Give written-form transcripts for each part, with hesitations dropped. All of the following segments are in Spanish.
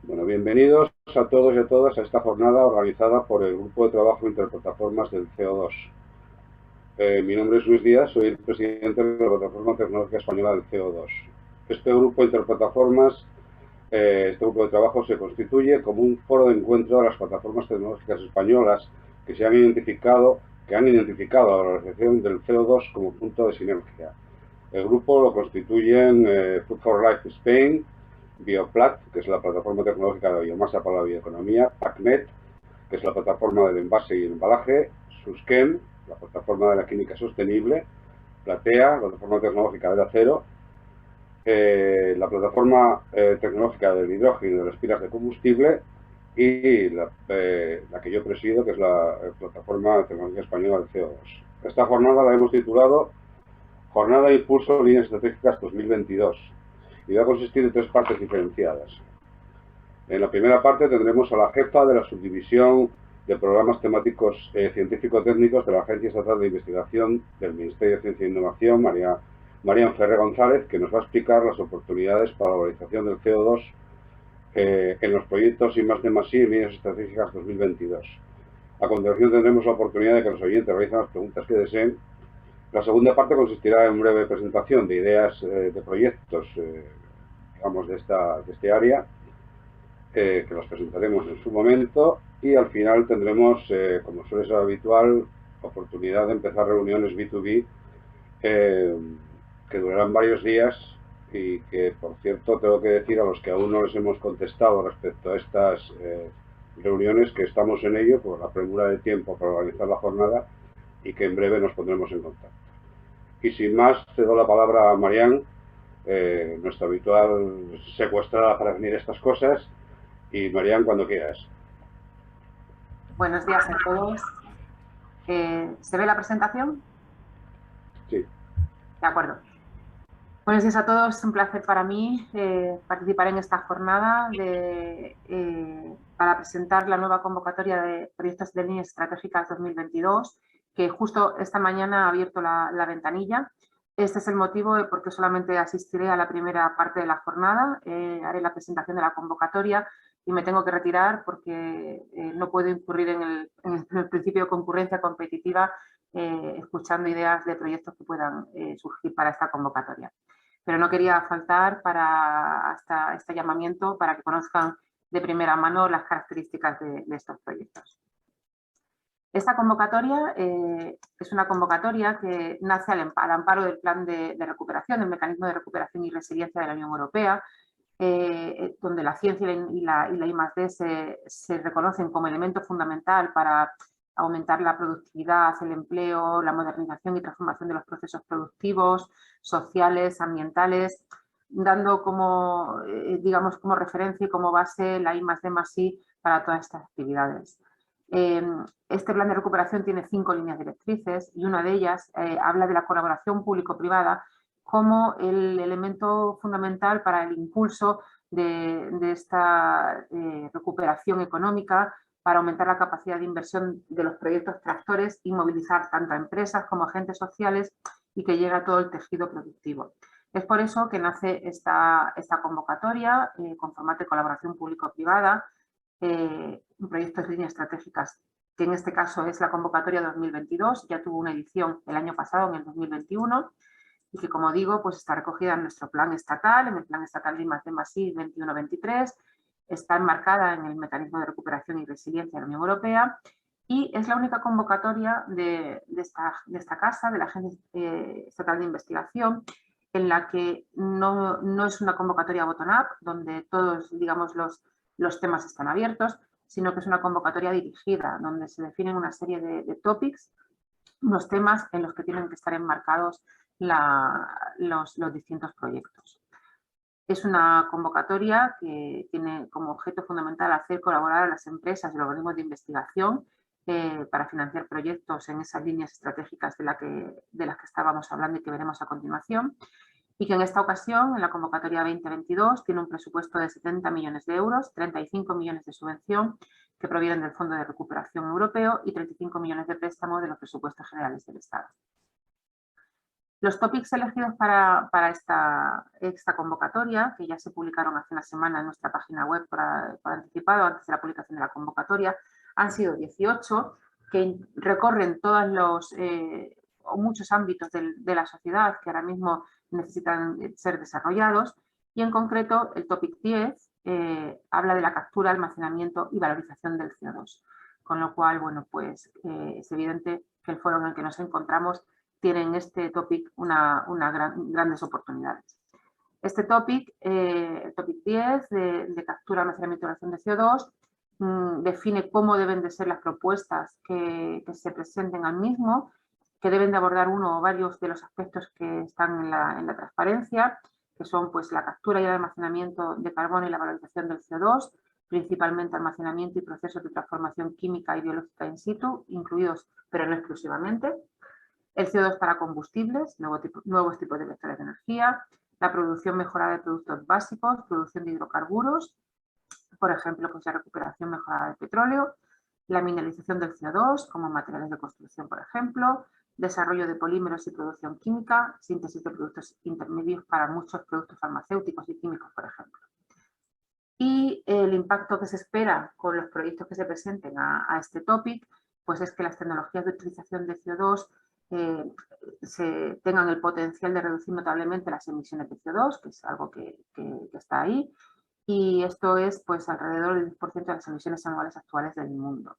Bueno, bienvenidos a todos y a todas a esta jornada organizada por el Grupo de Trabajo Interplataformas del CO2. Mi nombre es Luis Díaz, soy el presidente de la Plataforma Tecnológica Española del CO2. Este grupo de interplataformas, este grupo de trabajo se constituye como un foro de encuentro de las plataformas tecnológicas españolas que han identificado a la organización del CO2 como punto de sinergia. El grupo lo constituyen Food for Life Spain, Bioplat, que es la plataforma tecnológica de biomasa para la bioeconomía, PACNet, que es la plataforma del envase y el embalaje, Susquem, la plataforma de la química sostenible, Platea, la plataforma tecnológica del acero, la plataforma tecnológica del hidrógeno y de las pilas de combustible y la que yo presido, que es la plataforma tecnológica española del CO2. Esta jornada la hemos titulado Jornada de Impulso Líneas Estratégicas 2022 y va a consistir en tres partes diferenciadas. En la primera parte tendremos a la jefa de la subdivisión de programas temáticos científico-técnicos de la Agencia Estatal de Investigación del Ministerio de Ciencia e Innovación, Marian Ferrer González, que nos va a explicar las oportunidades para la valorización del CO2 en los proyectos I+D+I y líneas estratégicas 2022. A continuación tendremos la oportunidad de que los oyentes realicen las preguntas que deseen. La segunda parte consistirá en breve presentación de ideas de proyectos, digamos, de este área, que los presentaremos en su momento, y al final tendremos, como suele ser habitual, oportunidad de empezar reuniones B2B que durarán varios días y que, por cierto, tengo que decir a los que aún no les hemos contestado respecto a estas reuniones que estamos en ello por la premura de tiempo para organizar la jornada y que en breve nos pondremos en contacto. Y sin más, cedo la palabra a Marian, nuestra habitual secuestrada para venir a estas cosas. Y Marian, cuando quieras. Buenos días a todos. ¿Se ve la presentación? Sí. De acuerdo. Buenos días a todos. Es un placer para mí participar en esta jornada para presentar la nueva convocatoria de proyectos de líneas estratégicas 2022, que justo esta mañana ha abierto la ventanilla. Este es el motivo de por qué solamente asistiré a la primera parte de la jornada. Haré la presentación de la convocatoria y me tengo que retirar porque no puedo incurrir en el principio de concurrencia competitiva escuchando ideas de proyectos que puedan surgir para esta convocatoria. Pero no quería faltar hasta este llamamiento para que conozcan de primera mano las características de estos proyectos. Esta convocatoria es una convocatoria que nace al amparo del Plan de Recuperación, del Mecanismo de Recuperación y Resiliencia de la Unión Europea, donde la ciencia y la I+D se reconocen como elemento fundamental para aumentar la productividad, el empleo, la modernización y transformación de los procesos productivos, sociales, ambientales, dando como, digamos, como referencia y como base la I+D+I para todas estas actividades. Este plan de recuperación tiene 5 líneas directrices y una de ellas habla de la colaboración público-privada como el elemento fundamental para el impulso de esta recuperación económica, para aumentar la capacidad de inversión de los proyectos tractores y movilizar tanto a empresas como agentes sociales y que llegue a todo el tejido productivo. Es por eso que nace esta convocatoria con formato de colaboración público-privada, proyectos de líneas estratégicas, que en este caso es la convocatoria 2022, ya tuvo una edición el año pasado, en el 2021, y que, como digo, pues está recogida en nuestro plan estatal, en el Plan Estatal de I+D+I 21-23, está enmarcada en el Mecanismo de Recuperación y Resiliencia de la Unión Europea y es la única convocatoria de esta casa, de la Agencia Estatal de Investigación, en la que no es una convocatoria bottom-up, donde todos, digamos, los temas están abiertos, sino que es una convocatoria dirigida, donde se definen una serie de topics, unos temas en los que tienen que estar enmarcados los distintos proyectos. Es una convocatoria que tiene como objeto fundamental hacer colaborar a las empresas y los organismos de investigación para financiar proyectos en esas líneas estratégicas de las que estábamos hablando y que veremos a continuación, y que en esta ocasión, en la convocatoria 2022, tiene un presupuesto de 70 millones de euros, 35 millones de subvención que provienen del Fondo de Recuperación Europeo y 35 millones de préstamo de los presupuestos generales del Estado. Los topics elegidos para esta convocatoria, que ya se publicaron hace una semana en nuestra página web por anticipado, antes de la publicación de la convocatoria, han sido 18, que recorren todos o muchos ámbitos de la sociedad que ahora mismo necesitan ser desarrollados, y en concreto el topic 10 habla de la captura, almacenamiento y valorización del CO2. Con lo cual, bueno, pues es evidente que el foro en el que nos encontramos tiene en este topic grandes oportunidades. Este topic, el topic 10 de captura, almacenamiento y valorización de CO2, define cómo deben de ser las propuestas que se presenten al mismo, que deben de abordar uno o varios de los aspectos que están en la transparencia, que son pues la captura y el almacenamiento de carbono y la valorización del CO2, principalmente almacenamiento y procesos de transformación química y biológica in situ, incluidos pero no exclusivamente, el CO2 para combustibles, nuevos tipos de vectores de energía, la producción mejorada de productos básicos, producción de hidrocarburos, por ejemplo, pues la recuperación mejorada de petróleo, la mineralización del CO2 como materiales de construcción, por ejemplo, desarrollo de polímeros y producción química, síntesis de productos intermedios para muchos productos farmacéuticos y químicos, por ejemplo. Y el impacto que se espera con los proyectos que se presenten a este topic, pues es que las tecnologías de utilización de CO2 tengan el potencial de reducir notablemente las emisiones de CO2, que es algo que está ahí, y esto es pues alrededor del 10% de las emisiones anuales actuales del mundo.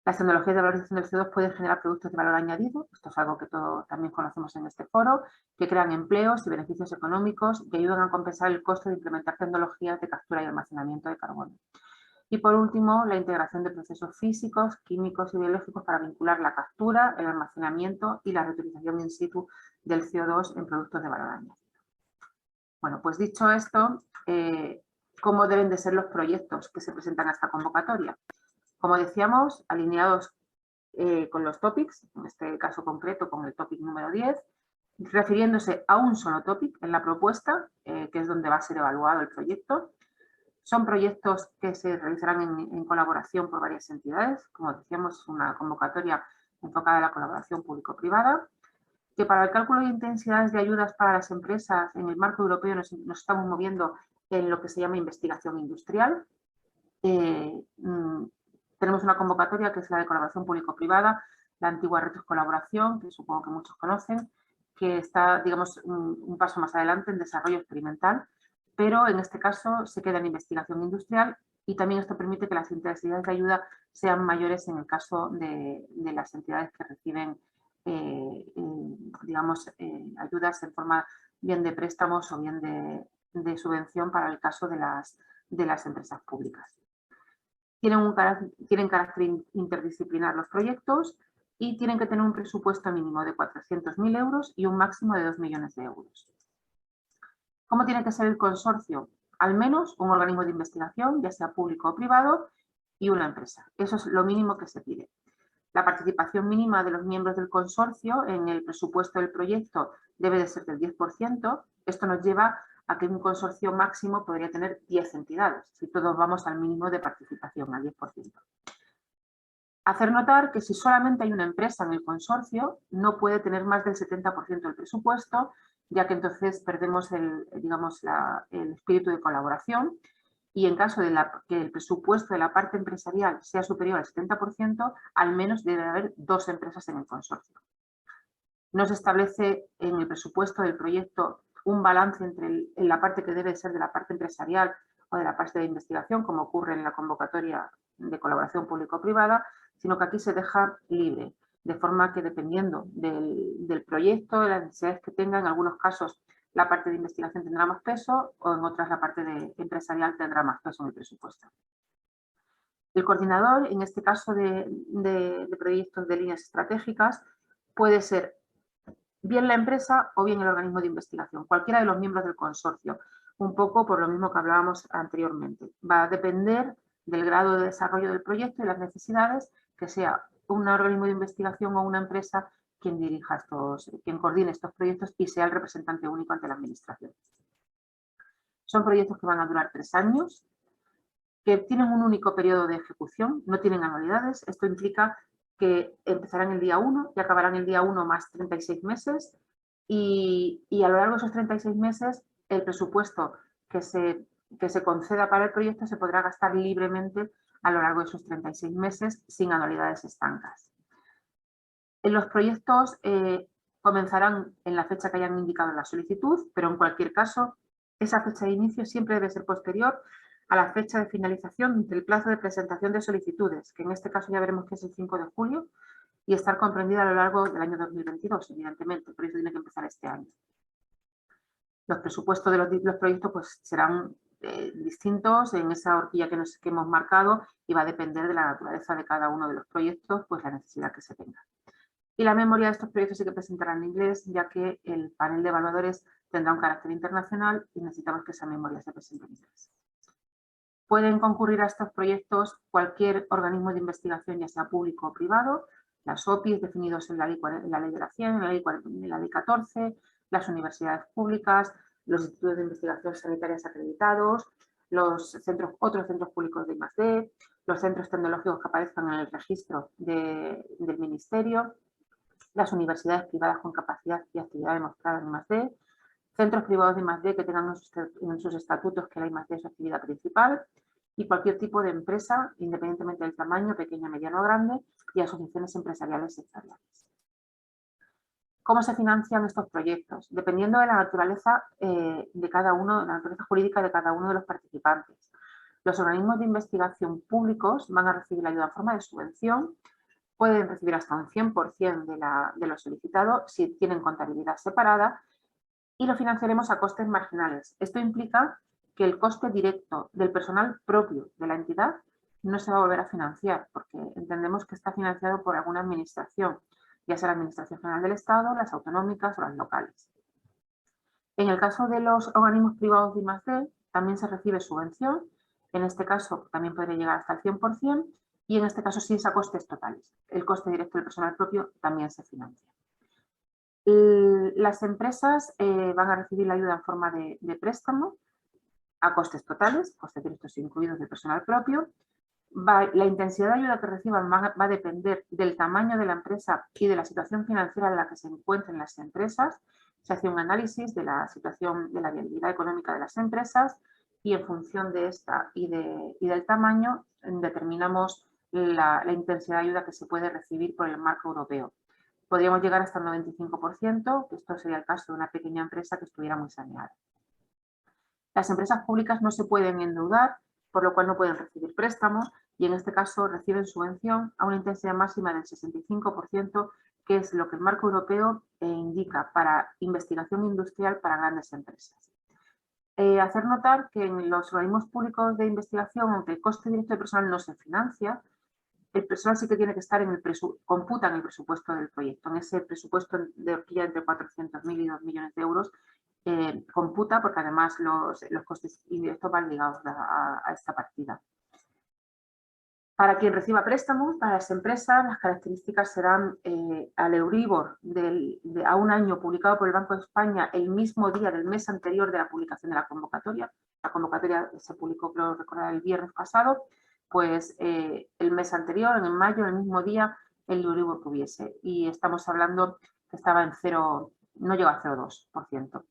Las tecnologías de valorización del CO2 pueden generar productos de valor añadido, esto es algo que todos también conocemos en este foro, que crean empleos y beneficios económicos y ayudan a compensar el costo de implementar tecnologías de captura y almacenamiento de carbono. Y por último, la integración de procesos físicos, químicos y biológicos para vincular la captura, el almacenamiento y la reutilización in situ del CO2 en productos de valor añadido. Bueno, pues dicho esto, ¿cómo deben de ser los proyectos que se presentan a esta convocatoria? Como decíamos, alineados con los topics, en este caso concreto con el topic número 10, refiriéndose a un solo topic en la propuesta, que es donde va a ser evaluado el proyecto. Son proyectos que se realizarán en colaboración por varias entidades, como decíamos, una convocatoria enfocada a la colaboración público-privada, que para el cálculo de intensidades de ayudas para las empresas en el marco europeo nos estamos moviendo en lo que se llama investigación industrial. Tenemos una convocatoria que es la de colaboración público-privada, la antigua Retos Colaboración, que supongo que muchos conocen, que está, digamos, un paso más adelante en desarrollo experimental, pero en este caso se queda en investigación industrial y también esto permite que las intensidades de ayuda sean mayores en el caso de las entidades que reciben, digamos, ayudas en forma bien de préstamos o bien de subvención para el caso de las empresas públicas. Tienen carácter interdisciplinar los proyectos y tienen que tener un presupuesto mínimo de 400.000 euros y un máximo de 2 millones de euros. ¿Cómo tiene que ser el consorcio? Al menos un organismo de investigación, ya sea público o privado, y una empresa. Eso es lo mínimo que se pide. La participación mínima de los miembros del consorcio en el presupuesto del proyecto debe de ser del 10%. Esto nos lleva a que un consorcio máximo podría tener 10 entidades, si todos vamos al mínimo de participación, al 10%. Hacer notar que si solamente hay una empresa en el consorcio, no puede tener más del 70% del presupuesto, ya que entonces perdemos el espíritu de colaboración, y en caso de que el presupuesto de la parte empresarial sea superior al 70%, al menos debe haber 2 empresas en el consorcio. No se establece en el presupuesto del proyecto un balance entre en la parte que debe ser de la parte empresarial o de la parte de investigación, como ocurre en la convocatoria de colaboración público-privada, sino que aquí se deja libre, de forma que dependiendo del proyecto, de las necesidades que tenga, en algunos casos la parte de investigación tendrá más peso o en otras la parte empresarial tendrá más peso en el presupuesto. El coordinador, en este caso de proyectos de líneas estratégicas, puede ser bien la empresa o bien el organismo de investigación, cualquiera de los miembros del consorcio, un poco por lo mismo que hablábamos anteriormente. Va a depender del grado de desarrollo del proyecto y las necesidades, que sea un organismo de investigación o una empresa quien dirija quien coordine estos proyectos y sea el representante único ante la administración. Son proyectos que van a durar 3 años, que tienen un único periodo de ejecución, no tienen anualidades. Esto implica que empezarán el día 1 y acabarán el día 1 más 36 meses. y a lo largo de esos 36 meses el presupuesto que se conceda para el proyecto se podrá gastar libremente a lo largo de esos 36 meses sin anualidades estancas. Los proyectos comenzarán en la fecha que hayan indicado en la solicitud, pero en cualquier caso esa fecha de inicio siempre debe ser posterior a la fecha de finalización del plazo de presentación de solicitudes, que en este caso ya veremos que es el 5 de julio, y estar comprendida a lo largo del año 2022, evidentemente, el proyecto tiene que empezar este año. Los presupuestos de los proyectos pues, serán distintos en esa horquilla que hemos marcado y va a depender de la naturaleza de cada uno de los proyectos, pues la necesidad que se tenga. Y la memoria de estos proyectos sí que presentará en inglés, ya que el panel de evaluadores tendrá un carácter internacional y necesitamos que esa memoria se presente en inglés. Pueden concurrir a estos proyectos cualquier organismo de investigación, ya sea público o privado, las OPIs definidos en la ley de la ciencia, en la ley 14, las universidades públicas, los institutos de investigación sanitarias acreditados, otros centros públicos de I+D, los centros tecnológicos que aparezcan en el registro del Ministerio, las universidades privadas con capacidad y actividad demostrada en I+D, centros privados de I+D que tengan en sus estatutos que la I+D es su actividad principal y cualquier tipo de empresa, independientemente del tamaño, pequeña, mediana o grande, y asociaciones empresariales sectoriales. ¿Cómo se financian estos proyectos? Dependiendo de la naturaleza de cada uno, la naturaleza jurídica de cada uno de los participantes. Los organismos de investigación públicos van a recibir la ayuda en forma de subvención, pueden recibir hasta un 100% de lo solicitado si tienen contabilidad separada, y lo financiaremos a costes marginales. Esto implica que el coste directo del personal propio de la entidad no se va a volver a financiar, porque entendemos que está financiado por alguna administración, ya sea la Administración General del Estado, las autonómicas o las locales. En el caso de los organismos privados de I+D, también se recibe subvención, en este caso también podría llegar hasta el 100%, y en este caso sí es a costes totales. El coste directo del personal propio también se financia. Las empresas van a recibir la ayuda en forma de préstamo a costes totales, costes directos incluidos del personal propio. La intensidad de ayuda que reciban va a depender del tamaño de la empresa y de la situación financiera en la que se encuentren las empresas. Se hace un análisis de la situación de la viabilidad económica de las empresas y en función de esta y del tamaño determinamos la intensidad de ayuda que se puede recibir por el marco europeo. Podríamos llegar hasta el 95%, que esto sería el caso de una pequeña empresa que estuviera muy saneada. Las empresas públicas no se pueden endeudar, por lo cual no pueden recibir préstamos y en este caso reciben subvención a una intensidad máxima del 65%, que es lo que el marco europeo indica para investigación industrial para grandes empresas. Hacer notar que en los organismos públicos de investigación, aunque el coste directo de personal no se financia, el personal sí que tiene que estar computa en el presupuesto del proyecto, en ese presupuesto de horquilla entre 400.000 y 2 millones de euros, computa porque además los costes indirectos van ligados a esta partida. Para quien reciba préstamos, para las empresas, las características serán al Euribor a un año publicado por el Banco de España el mismo día del mes anterior de la publicación de la convocatoria. La convocatoria se publicó, creo recordar, el viernes pasado, pues el mes anterior, en mayo, el mismo día, el Euribor que hubiese. Y estamos hablando que estaba en 0, no llega a 0,2%.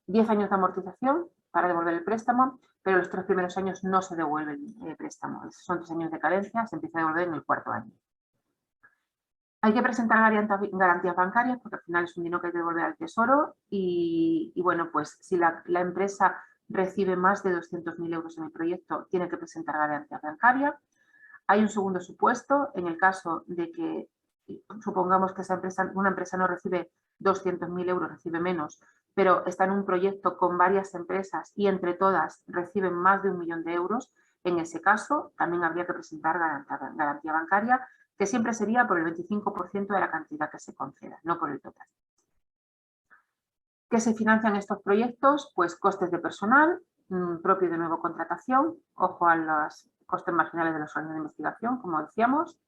10 años de amortización para devolver el préstamo, pero los 3 primeros años no se devuelve el préstamo. Son 3 años de carencia, se empieza a devolver en el 4.º año. Hay que presentar garantías bancarias porque al final es un dinero que hay que devolver al Tesoro y bueno, pues si la empresa recibe más de 200.000 euros en el proyecto, tiene que presentar garantía bancaria. Hay un segundo supuesto en el caso de que supongamos que una empresa no recibe 200.000 euros, recibe menos, pero está en un proyecto con varias empresas y entre todas reciben más de 1 millón de euros. En ese caso, también habría que presentar garantía bancaria, que siempre sería por el 25% de la cantidad que se conceda, no por el total. ¿Qué se financian estos proyectos? Pues costes de personal, propio de nuevo contratación, ojo a los costes marginales de los organismos de investigación, como decíamos.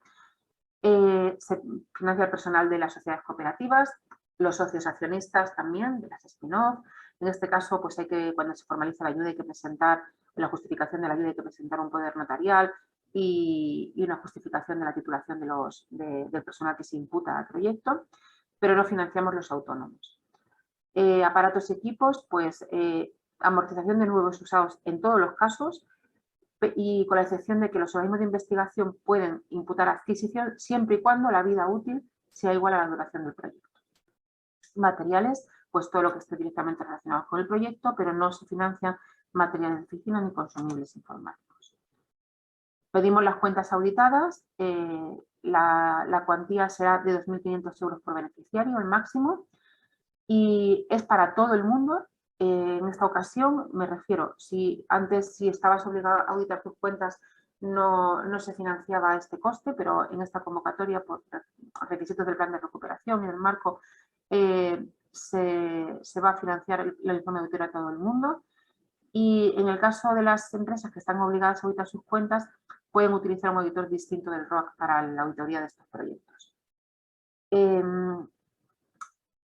Se financia el personal de las sociedades cooperativas, los socios accionistas también, de las spin-off. En este caso, pues cuando se formaliza la ayuda hay que presentar, la justificación de la ayuda hay que presentar un poder notarial y una justificación de la titulación del personal que se imputa al proyecto. pero no financiamos los autónomos. Aparatos y equipos, pues amortización de nuevos usados en todos los casos, y con la excepción de que los organismos de investigación pueden imputar adquisición siempre y cuando la vida útil sea igual a la duración del proyecto. Materiales, pues todo lo que esté directamente relacionado con el proyecto, pero no se financian materiales de oficina ni consumibles informáticos. Pedimos las cuentas auditadas, la cuantía será de 2.500 euros por beneficiario, el máximo, y es para todo el mundo. En esta ocasión me refiero, si antes si estabas obligado a auditar tus cuentas no se financiaba este coste, pero en esta convocatoria por requisitos del plan de recuperación y el marco se va a financiar el informe de auditoría a todo el mundo. Y en el caso de las empresas que están obligadas a auditar sus cuentas, pueden utilizar un auditor distinto del ROC para la auditoría de estos proyectos.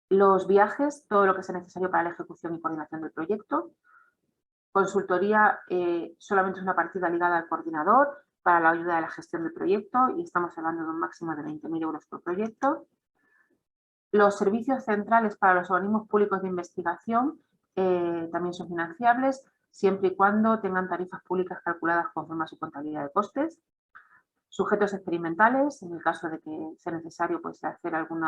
Los viajes, todo lo que sea necesario para la ejecución y coordinación del proyecto. Consultoría, solamente es una partida ligada al coordinador para la ayuda de la gestión del proyecto y estamos hablando de un máximo de 20.000 euros por proyecto. Los servicios centrales para los organismos públicos de investigación también son financiables, siempre y cuando tengan tarifas públicas calculadas conforme a su contabilidad de costes. Sujetos experimentales, en el caso de que sea necesario pues, hacer algún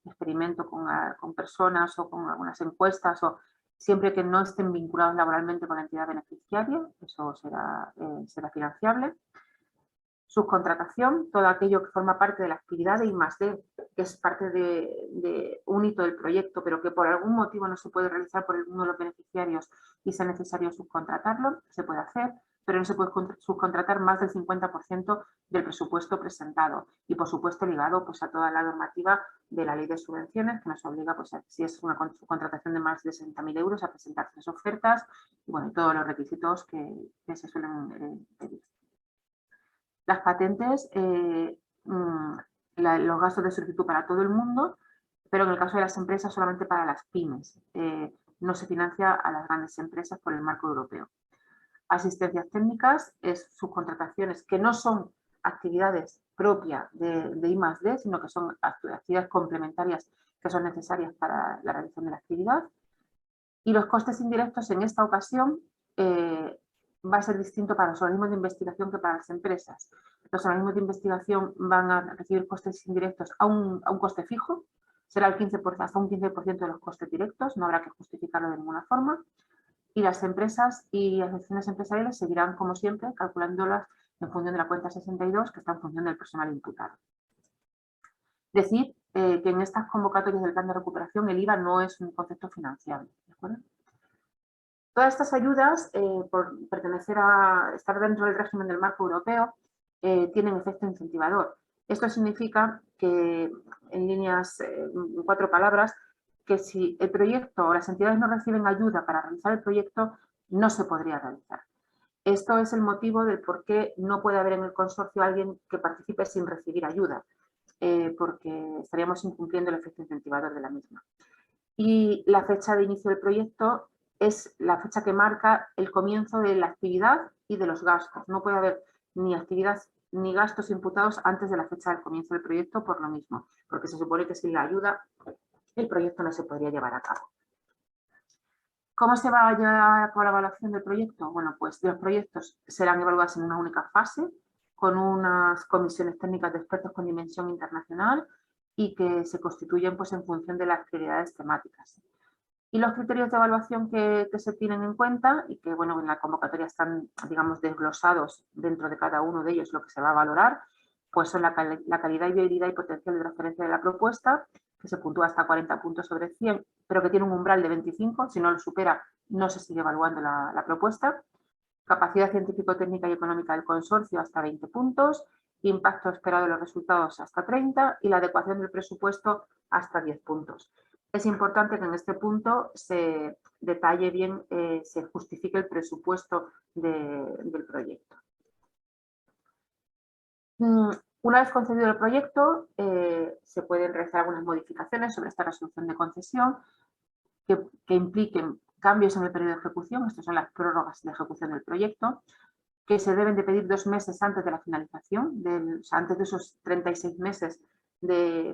experimento con personas o con algunas encuestas, o siempre que no estén vinculados laboralmente con la entidad beneficiaria, eso será financiable. Subcontratación, todo aquello que forma parte de la actividad de I+D, que es parte de un hito del proyecto, pero que por algún motivo no se puede realizar por alguno de los beneficiarios y sea necesario subcontratarlo, se puede hacer, pero no se puede subcontratar más del 50% del presupuesto presentado y, por supuesto, ligado pues, a toda la normativa de la ley de subvenciones que nos obliga, pues, si es una subcontratación de más de 60.000 euros, a presentar 3 ofertas y bueno, todos los requisitos que se suelen pedir. Las patentes, los gastos de solicitud para todo el mundo, pero en el caso de las empresas solamente para las pymes. No se financia a las grandes empresas por el marco europeo. Asistencias técnicas es subcontrataciones que no son actividades propias de I+D, sino que son actividades complementarias que son necesarias para la realización de la actividad. Y los costes indirectos en esta ocasión va a ser distinto para los organismos de investigación que para las empresas. Los organismos de investigación van a recibir costes indirectos a un coste fijo, será el 15%, hasta un 15% de los costes directos, no habrá que justificarlo de ninguna forma. Y las empresas y asociaciones empresariales seguirán, como siempre, calculándolas en función de la cuenta 62, que está en función del personal imputado. Decir que en estas convocatorias del plan de recuperación el IVA no es un concepto financiable, ¿de acuerdo? Todas estas ayudas, por pertenecer a estar dentro del régimen del marco europeo, tienen efecto incentivador. Esto significa que, en líneas, en 4 palabras, que si el proyecto o las entidades no reciben ayuda para realizar el proyecto, no se podría realizar. Esto es el motivo del por qué no puede haber en el consorcio alguien que participe sin recibir ayuda, porque estaríamos incumpliendo el efecto incentivador de la misma. Y la fecha de inicio del proyecto es la fecha que marca el comienzo de la actividad y de los gastos. No puede haber ni actividad ni gastos imputados antes de la fecha del comienzo del proyecto por lo mismo, porque se supone que sin la ayuda el proyecto no se podría llevar a cabo. ¿Cómo se va a llevar a cabo la evaluación del proyecto? Bueno, pues los proyectos serán evaluados en una única fase, con unas comisiones técnicas de expertos con dimensión internacional y que se constituyen pues, en función de las prioridades temáticas. Y los criterios de evaluación que se tienen en cuenta y que bueno, en la convocatoria están, digamos, desglosados dentro de cada uno de ellos lo que se va a valorar, pues son la calidad y viabilidad y potencial de transferencia de la propuesta, que se puntúa hasta 40 puntos sobre 100, pero que tiene un umbral de 25, si no lo supera no se sigue evaluando la propuesta. Capacidad científico-técnica y económica del consorcio hasta 20 puntos, impacto esperado de los resultados hasta 30 y la adecuación del presupuesto hasta 10 puntos. Es importante que en este punto se detalle bien, se justifique el presupuesto del proyecto. Una vez concedido el proyecto, se pueden realizar algunas modificaciones sobre esta resolución de concesión que impliquen cambios en el periodo de ejecución, estas son las prórrogas de ejecución del proyecto, que se deben de pedir 2 meses antes de la finalización, o sea, antes de esos 36 meses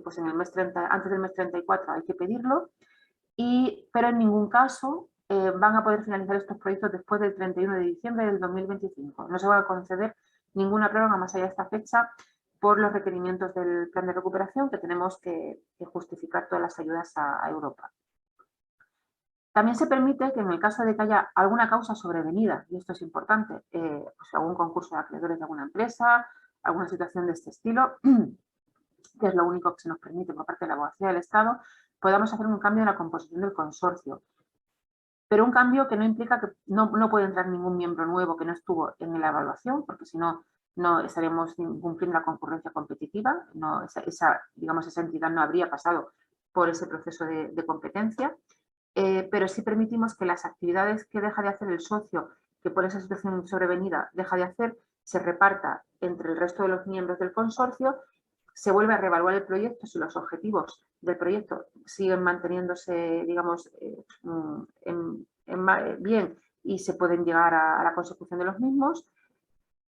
pues en el mes 30, antes del mes 34 hay que pedirlo, pero en ningún caso van a poder finalizar estos proyectos después del 31 de diciembre del 2025. No se va a conceder ninguna prórroga más allá de esta fecha por los requerimientos del plan de recuperación, que tenemos que justificar todas las ayudas a Europa. También se permite que en el caso de que haya alguna causa sobrevenida, y esto es importante, pues algún concurso de acreedores de alguna empresa, alguna situación de este estilo, que es lo único que se nos permite por parte de la abogacía del Estado, podamos hacer un cambio en la composición del consorcio. Pero un cambio que no implica que no puede entrar ningún miembro nuevo que no estuvo en la evaluación, porque si no, no estaríamos cumpliendo la concurrencia competitiva, digamos, esa entidad no habría pasado por ese proceso de competencia. Pero sí permitimos que las actividades que deja de hacer el socio, que por esa situación sobrevenida deja de hacer, se reparta entre el resto de los miembros del consorcio, se vuelve a reevaluar el proyecto si los objetivos del proyecto siguen manteniéndose, digamos, bien y se pueden llegar a la consecución de los mismos,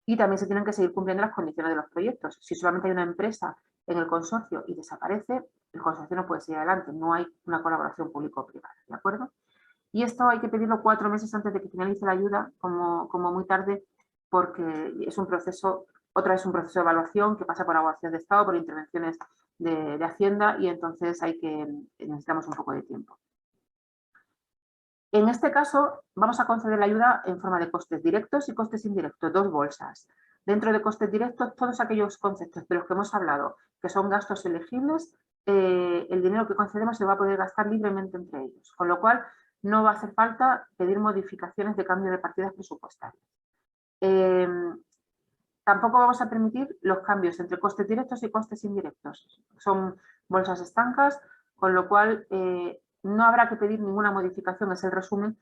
y también se tienen que seguir cumpliendo las condiciones de los proyectos. Si solamente hay una empresa en el consorcio y desaparece, el consorcio no puede seguir adelante, no hay una colaboración público-privada, ¿de acuerdo? Y esto hay que pedirlo 4 meses antes de que finalice la ayuda, como muy tarde, porque es un proceso, otra vez un proceso de evaluación que pasa por evaluación de Estado, por intervenciones de Hacienda, y entonces necesitamos un poco de tiempo. En este caso, vamos a conceder la ayuda en forma de costes directos y costes indirectos, 2 bolsas. Dentro de costes directos, todos aquellos conceptos de los que hemos hablado, que son gastos elegibles, el dinero que concedemos se va a poder gastar libremente entre ellos, con lo cual no va a hacer falta pedir modificaciones de cambio de partidas presupuestarias. Tampoco vamos a permitir los cambios entre costes directos y costes indirectos. Son bolsas estancas, con lo cual no habrá que pedir ninguna modificación, es el resumen,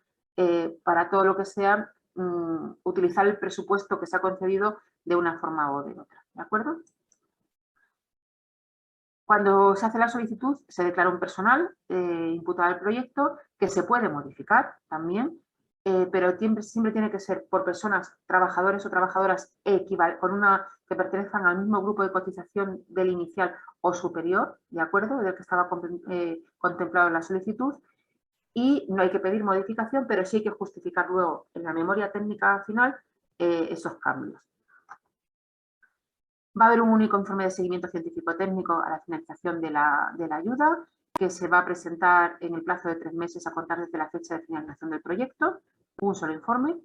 para todo lo que sea utilizar el presupuesto que se ha concedido de una forma o de otra, ¿de acuerdo? Cuando se hace la solicitud, se declara un personal imputado al proyecto que se puede modificar también, pero siempre tiene que ser por personas, trabajadores o trabajadoras que pertenezcan al mismo grupo de cotización del inicial o superior, ¿de acuerdo?, del que estaba contemplado en la solicitud, y no hay que pedir modificación, pero sí hay que justificar luego en la memoria técnica final esos cambios. Va a haber un único informe de seguimiento científico-técnico a la finalización de la ayuda, que se va a presentar en el plazo de 3 meses a contar desde la fecha de finalización del proyecto, un solo informe.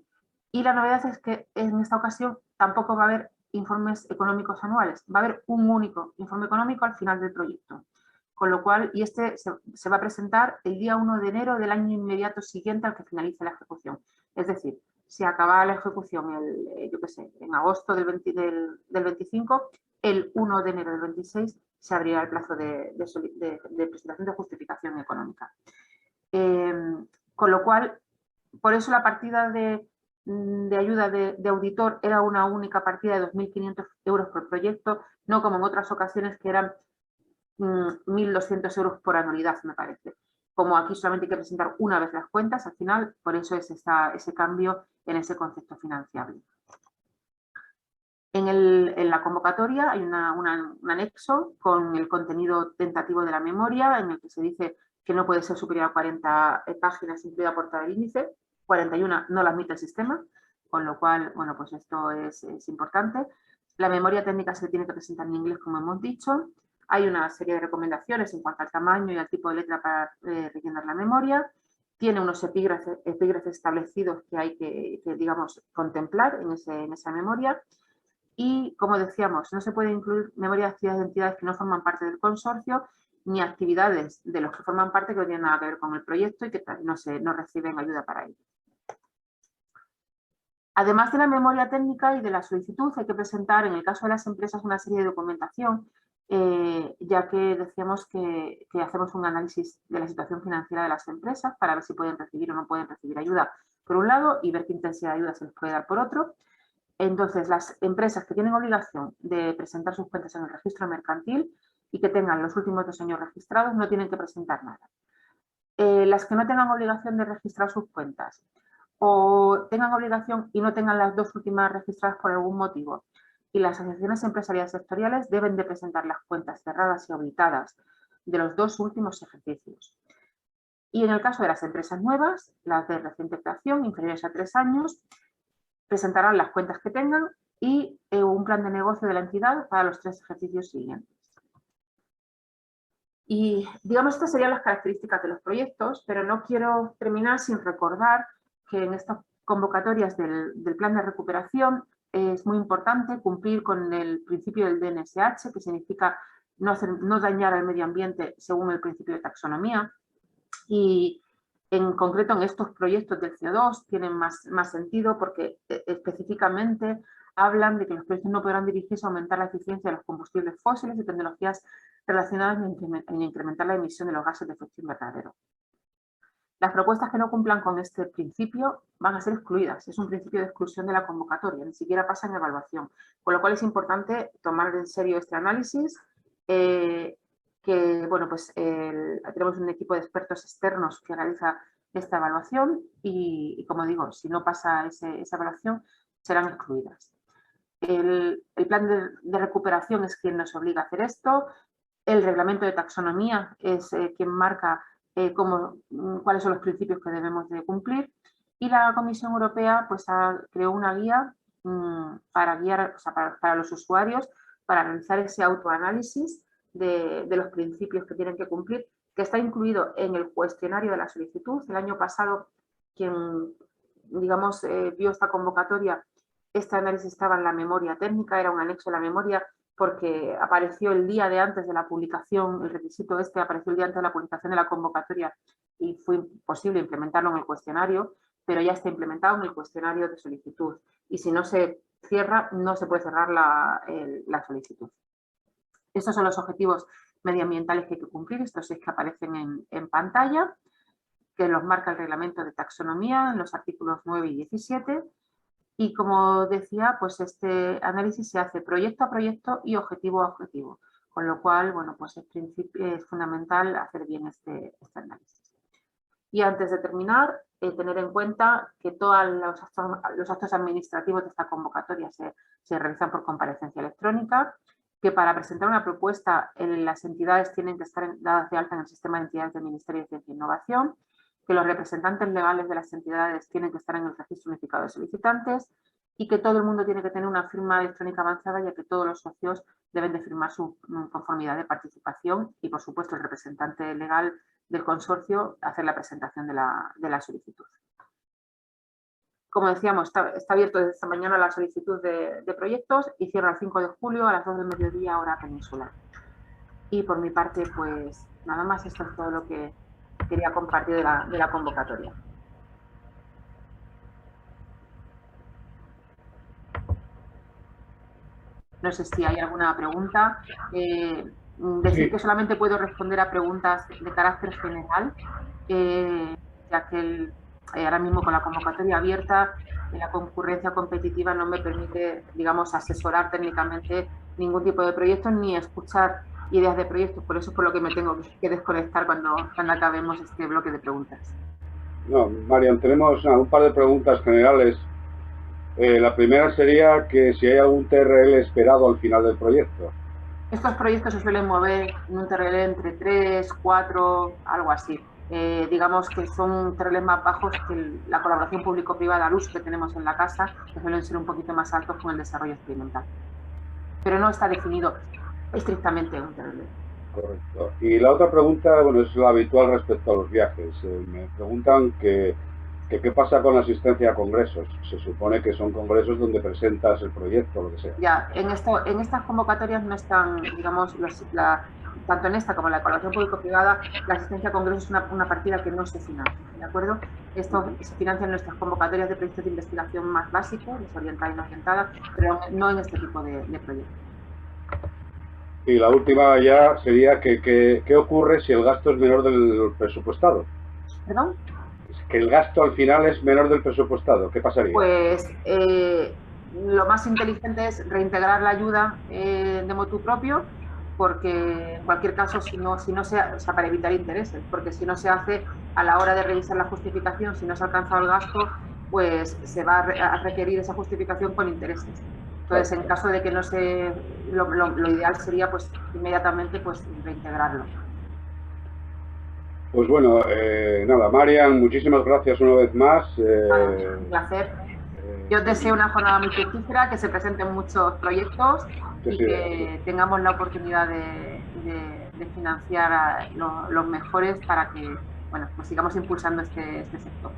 Y la novedad es que en esta ocasión tampoco va a haber informes económicos anuales, va a haber un único informe económico al final del proyecto. Con lo cual, y este se va a presentar el día 1 de enero del año inmediato siguiente al que finalice la ejecución. Es decir, si acaba la ejecución en agosto del 25, el 1 de enero del 26 se abrirá el plazo de presentación de justificación económica. Con lo cual, por eso la partida de ayuda de auditor era una única partida de 2.500 euros por proyecto, no como en otras ocasiones que eran 1.200 euros por anualidad, me parece. Como aquí solamente hay que presentar una vez las cuentas, al final, por eso es ese cambio en ese concepto financiable. En la convocatoria hay un anexo con el contenido tentativo de la memoria, en el que se dice que no puede ser superior a 40 páginas, incluida portada del índice. 41 no la admite el sistema, con lo cual, bueno, pues esto es importante. La memoria técnica se tiene que presentar en inglés, como hemos dicho. Hay una serie de recomendaciones en cuanto al tamaño y al tipo de letra para rellenar la memoria. Tiene unos epígrafes establecidos que hay que digamos, contemplar en esa memoria. Y, como decíamos, no se puede incluir memoria de actividades de entidades que no forman parte del consorcio, ni actividades de los que forman parte que no tienen nada que ver con el proyecto y que no reciben ayuda para ello. Además de la memoria técnica y de la solicitud, hay que presentar, en el caso de las empresas, una serie de documentación, ya que decíamos que hacemos un análisis de la situación financiera de las empresas para ver si pueden recibir o no pueden recibir ayuda, por un lado, y ver qué intensidad de ayuda se les puede dar por otro. Entonces, las empresas que tienen obligación de presentar sus cuentas en el registro mercantil y que tengan los últimos 2 años registrados no tienen que presentar nada. Las que no tengan obligación de registrar sus cuentas o tengan obligación y no tengan las 2 últimas registradas por algún motivo, y las asociaciones empresariales sectoriales deben de presentar las cuentas cerradas y auditadas de los 2 últimos ejercicios. Y en el caso de las empresas nuevas, las de reciente creación, inferiores a 3 años, presentarán las cuentas que tengan y un plan de negocio de la entidad para los 3 ejercicios siguientes. Y digamos, estas serían las características de los proyectos, pero no quiero terminar sin recordar que en estas convocatorias del plan de recuperación es muy importante cumplir con el principio del DNSH, que significa no dañar al medio ambiente según el principio de taxonomía. Y en concreto en estos proyectos del CO2 tienen más sentido porque específicamente hablan de que los proyectos no podrán dirigirse a aumentar la eficiencia de los combustibles fósiles y tecnologías relacionadas en incrementar la emisión de los gases de efecto invernadero. Las propuestas que no cumplan con este principio van a ser excluidas. Es un principio de exclusión de la convocatoria, ni siquiera pasa en evaluación. Con lo cual es importante tomar en serio este análisis, bueno, pues tenemos un equipo de expertos externos que realiza esta evaluación y como digo, si no pasa esa evaluación, serán excluidas. El plan de recuperación es quien nos obliga a hacer esto. El reglamento de taxonomía es quien marca cuáles son los principios que debemos de cumplir, y la Comisión Europea pues creó una guía para guiar, o sea, para los usuarios, para realizar ese autoanálisis de los principios que tienen que cumplir, que está incluido en el cuestionario de la solicitud. El año pasado, quien, digamos, vio esta convocatoria, este análisis estaba en la memoria técnica, era un anexo a la memoria, porque apareció el día de antes de la publicación, el requisito apareció el día antes de la publicación de la convocatoria y fue imposible implementarlo en el cuestionario, pero ya está implementado en el cuestionario de solicitud. Y si no se cierra, no se puede cerrar la solicitud. Estos son los objetivos medioambientales que hay que cumplir, estos 6 que aparecen en pantalla, que los marca el reglamento de taxonomía en los artículos 9 y 17. Y como decía, pues este análisis se hace proyecto a proyecto y objetivo a objetivo, con lo cual, bueno, pues es fundamental hacer bien este análisis. Y antes de terminar, tener en cuenta que todos los actos administrativos de esta convocatoria se realizan por comparecencia electrónica, que para presentar una propuesta las entidades tienen que estar dadas de alta en el sistema de entidades del Ministerio de Ciencia e Innovación, que los representantes legales de las entidades tienen que estar en el registro unificado de solicitantes y que todo el mundo tiene que tener una firma electrónica avanzada, ya que todos los socios deben de firmar su conformidad de participación y, por supuesto, el representante legal del consorcio hacer la presentación de la solicitud. Como decíamos, está abierto desde esta mañana la solicitud de proyectos y cierra el 5 de julio a las 2 del mediodía, hora peninsular. Y por mi parte, pues nada más, esto es todo lo que quería compartir de la convocatoria. No sé si hay alguna pregunta. Decir que solamente puedo responder a preguntas de carácter general, ya que ahora mismo con la convocatoria abierta, la concurrencia competitiva no me permite, digamos, asesorar técnicamente ningún tipo de proyecto ni escuchar ideas de proyectos. Por eso es por lo que me tengo que desconectar cuando acabemos este bloque de preguntas. No, Marian, tenemos un par de preguntas generales. La primera sería que si hay algún TRL esperado al final del proyecto. Estos proyectos se suelen mover en un TRL entre 3, 4, algo así. Digamos que son TRL más bajos que la colaboración público-privada al uso que tenemos en la casa, que suelen ser un poquito más altos con el desarrollo experimental. Pero no está definido estrictamente un TRL. Correcto. Y la otra pregunta, bueno, es la habitual respecto a los viajes. Me preguntan que qué pasa con la asistencia a congresos. Se supone que son congresos donde presentas el proyecto, lo que sea. Ya, en estas convocatorias no están, digamos, tanto en esta como en la colaboración público-privada, la asistencia a congresos es una partida que no se financia, ¿de acuerdo? Esto se financia en nuestras convocatorias de proyectos de investigación más básicos, desorientada y no orientada, pero no en este tipo de proyectos. Y la última ya sería ¿qué ocurre si el gasto es menor del presupuestado? ¿Perdón? Que el gasto al final es menor del presupuestado, ¿qué pasaría? Pues lo más inteligente es reintegrar la ayuda de motu propio, porque en cualquier caso, si no se hace, o sea, para evitar intereses, porque si no se hace a la hora de revisar la justificación, si no se ha alcanzado el gasto, pues se va a requerir esa justificación con intereses. Entonces, en caso de que no se, lo ideal sería pues inmediatamente pues reintegrarlo. Pues bueno, nada, Marian, muchísimas gracias una vez más. Un placer. Yo os deseo una jornada muy fructífera, que se presenten muchos proyectos y que tengamos la oportunidad de financiar a los mejores para que, bueno, pues sigamos impulsando este sector.